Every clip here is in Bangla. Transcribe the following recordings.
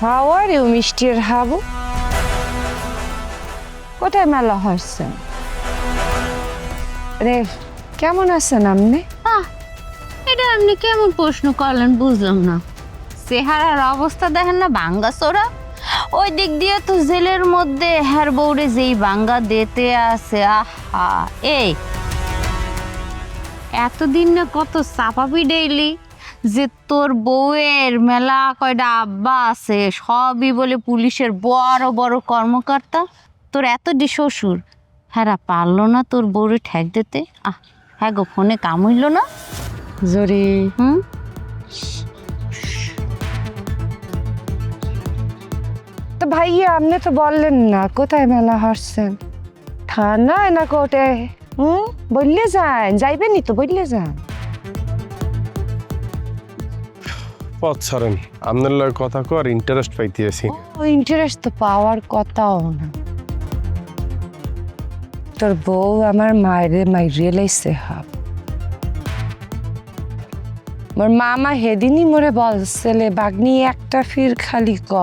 How are you, Mr. Habu? কোথায় মেলা হচ্ছে? রে কেমন আছেন আপনি? এটা আপনি কেমন প্রশ্ন করলেন বুঝলাম না। চেহারার অবস্থা দেখেন না ভাঙ্গাচোরা। ওই দিক দিয়ে তো জেলের মধ্যে হের বউরে যেই ভাঙ্গা দিতে আছে। আহা এই এতদিন না কত চাপাবি ডেইলি যে তোর বউয়ের মেলা কয়টা আব্বা আছে, সবই বলে পুলিশের বড় বড় কর্মকর্তা। তোর এত শ্বশুর, হ্যাঁ পারলো না তোর বউরে ঠেক দিতে? হ্যাঁ গো, ফোনে কাম হইল না? জরি তো ভাইয়া আপনি তো বললেন না কোথায় মেলা হচ্ছেন? থানায় না কোর্টে? বললে যান, যাইবেনি তো বললে যান। পথ ছাড়েন, আপনার লগে কথা কর ইন্টারেস্ট পাইতেছি। ও ইন্টারেস্ট তো পাওয়ার কথাও না। তোর বউ আমার মাইরে লাইছে হাব। মোর মামা হেদিনই মোরে বলছিলে বাগনি একটা ফির খালি ক।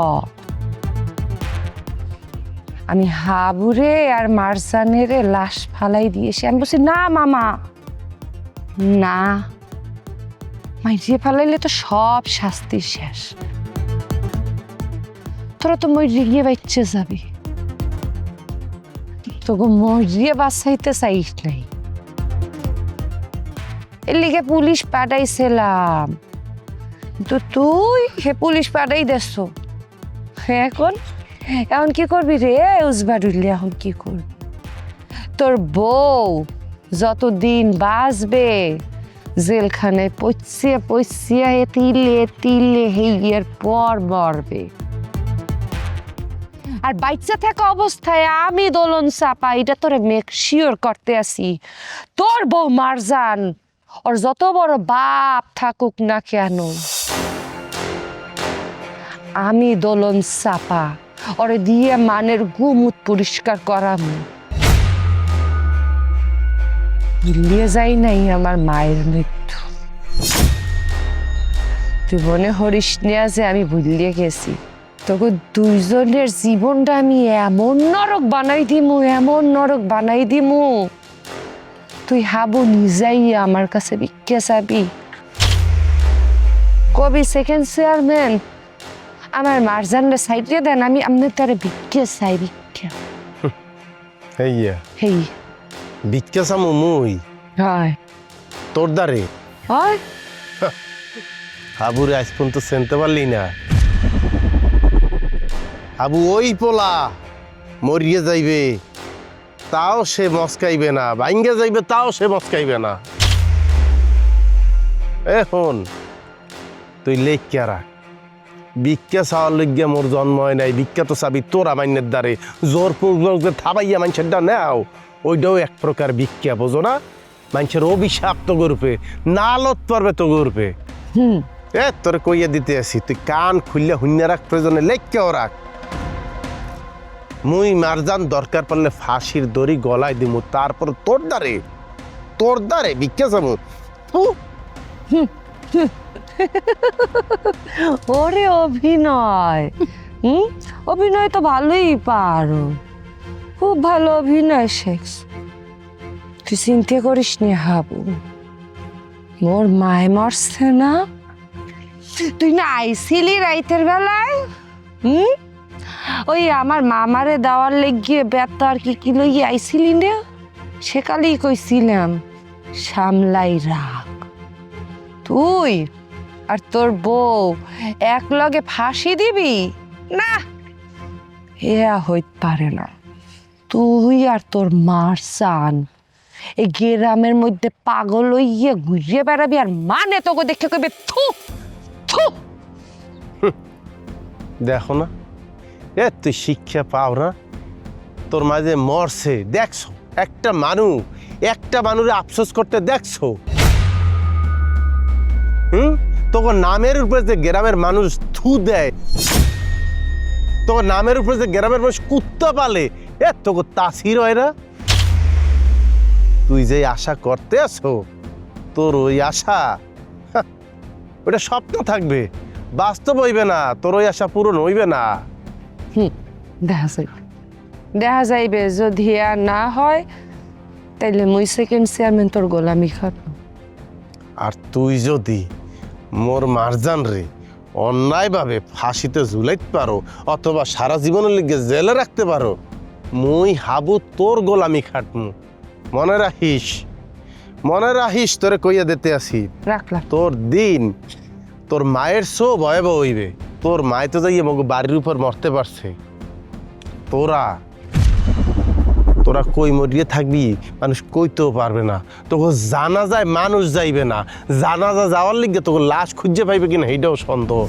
আমি হাবুরে আর মারজানের লাশ ফালাই দিয়েছি। আমি বলছি না মামা না, মাইরে ফালাইলে তো সব শাস্তি শেষ। তোরা তো মরিয়ে গিয়ে বাচ্চা যাবি, তোকে মরিয়ে বাঁচাইতে চাইস নাই। এর লিগে পুলিশ পাঠাইছিলাম, তো তুই হে পুলিশ পাঠাই দেছ। এখন এখন কি করবি রে উজবাড়ুল্লি? এখন কি করবি? তোর বউ যতদিন বাঁচবে জেলখানায় পচিয়া পচিয়া তিলে তিলে হেইয়ার পর মরবে। আর বাচ্চা থাকা অবস্থায় আমি দোলন চাপা, এটা তোরে মেক শিওর করতে আসি। তোর বউ মারজান ওর যত বড় বাপ থাকুক না কেন, আমি দোলন চাপা ওরে দিয়ে মানের গুমুত পরিষ্কার করামু। ভুলিয়ে যাই নাই আমার মায়ের মৃত্যু। তুই মনে হরিস নিয়া যে আমি ভুলিয়ে গেছি। তোকে দুইজনের জীবনটা আমি এমন নরক বানাই দিমু, এমন নরক বানাই দিমু, তুই হাবু নিজেই আমার কাছে ভিক্ষা চাবি। কবি সেকেন্ড চেয়ারম্যান আমার মারজানরে সাইডে দেন, আমি আপনার তারে ভিক্ষা চাই। ভিক্ষা হেইয়া হেই ভিক্ষা চামু মুই হয় তোর দ্বারে? হয় হাবুরে আজ পর্যন্ত চিনতে পারলি না? হাবু ওই পোলা মরিয়ে যাইবে তাও সে মস্কাইবে না, ভাঙ্গে যাইবে তাও সে মস্কাইবে না। এখন তুই লেখিয়া রাখ, ভিক্ষা চাওয়ার লইগিয়া মোর জন্ম হয় নাই। ভিক্ষা তো চাবি তোর আমাইনের দ্বারে। জোর পূর্বক যে থাবাইয়া মানুষের ডা নেও, ওইটাও এক প্রকার ভিক্ষা, বোঝো না? মানুষের অভিশাপ তো গরুপে, নালত পারবে তো গরুপে। তোরে কইয়া দিতে আসি, তুই কান খুললে হুন্যা রাখ, প্রয়োজনে লেখিয়াও রাখ। মুই মারজান দরকার পড়লে ফাঁসির দড়ি গলায় দিমু, তারপর তোর দ্বারে ভিক্ষা চামু। ওরে অভিনয়, অভিনয় তো ভালোই পারো, খুব ভালো অভিনয় শেখ। তুই চিন্তা করিস নি হাবু, মোর মায় মরছে না? তুই না আইছিলি রাইতের বেলায়? ওই আমার মামারে দেওয়ার লেগিয়ে ব্যথা আর কি কি লইয়ে আইছিলি না? সেকালেই কইছিলাম সামলাই রাখ। তুই আর তোর বউ এক লগে ফাঁসি দিবি না, এয়া হইতে পারে না। তুই আর তোর মারজান এই গ্রামের মধ্যে পাগল হইয়া ঘুরিয়ে বেড়াবি, আর মানে তোকে দেখে কইবে থু থু। দেখো না, তুই শিক্ষা পাও না? তোর মাঝে মরছে দেখছো, একটা মানুষে আফসোস করতে দেখছো? তোর নামের উপরে যে গ্রামের মানুষ থু দেয়, তোর নামের উপরে যে গ্রামের মানুষ কুত্তা পালে, তোকে তাসির হয় না? তুই যে আশা করতে আছো, তোর ওই আশা ওটা স্বপ্ন থাকবে। বাস্তব হইবে না, তোর ওই আশা পূরণ হইবে না। দেখা যাইবে যদি আর না হয় তাইলে মুই সেকেন্ড চেয়ারম্যান তোর গোলামি খাবো। আর তুই যদি মোর মারজান রে অন্যায়ভাবে ফাঁসিতে ঝুলাইতে পারো অথবা সারা জীবনের লিগে জেলে রাখতে পারো, মুই হাবু তোর গোলামি খাটমু। মনে রাখিস তোরে কইয়া দিতে আসি, রাখলাম। তোর দিন তোর মায়ের সো ভয়াবহ হইবে। তোর মায় তো যাইয়ে মগ বাড়ির উপর মরতে পারছে, তোরা কই মরিয়ে থাকবি মানুষ কইতেও পারবে না। তোকে জানা যায় মানুষ যাইবে না, জানাজা যাওয়ার লিগে তোকে লাশ খুঁজে পাইবে কিনা এইটাও সন্দেহ।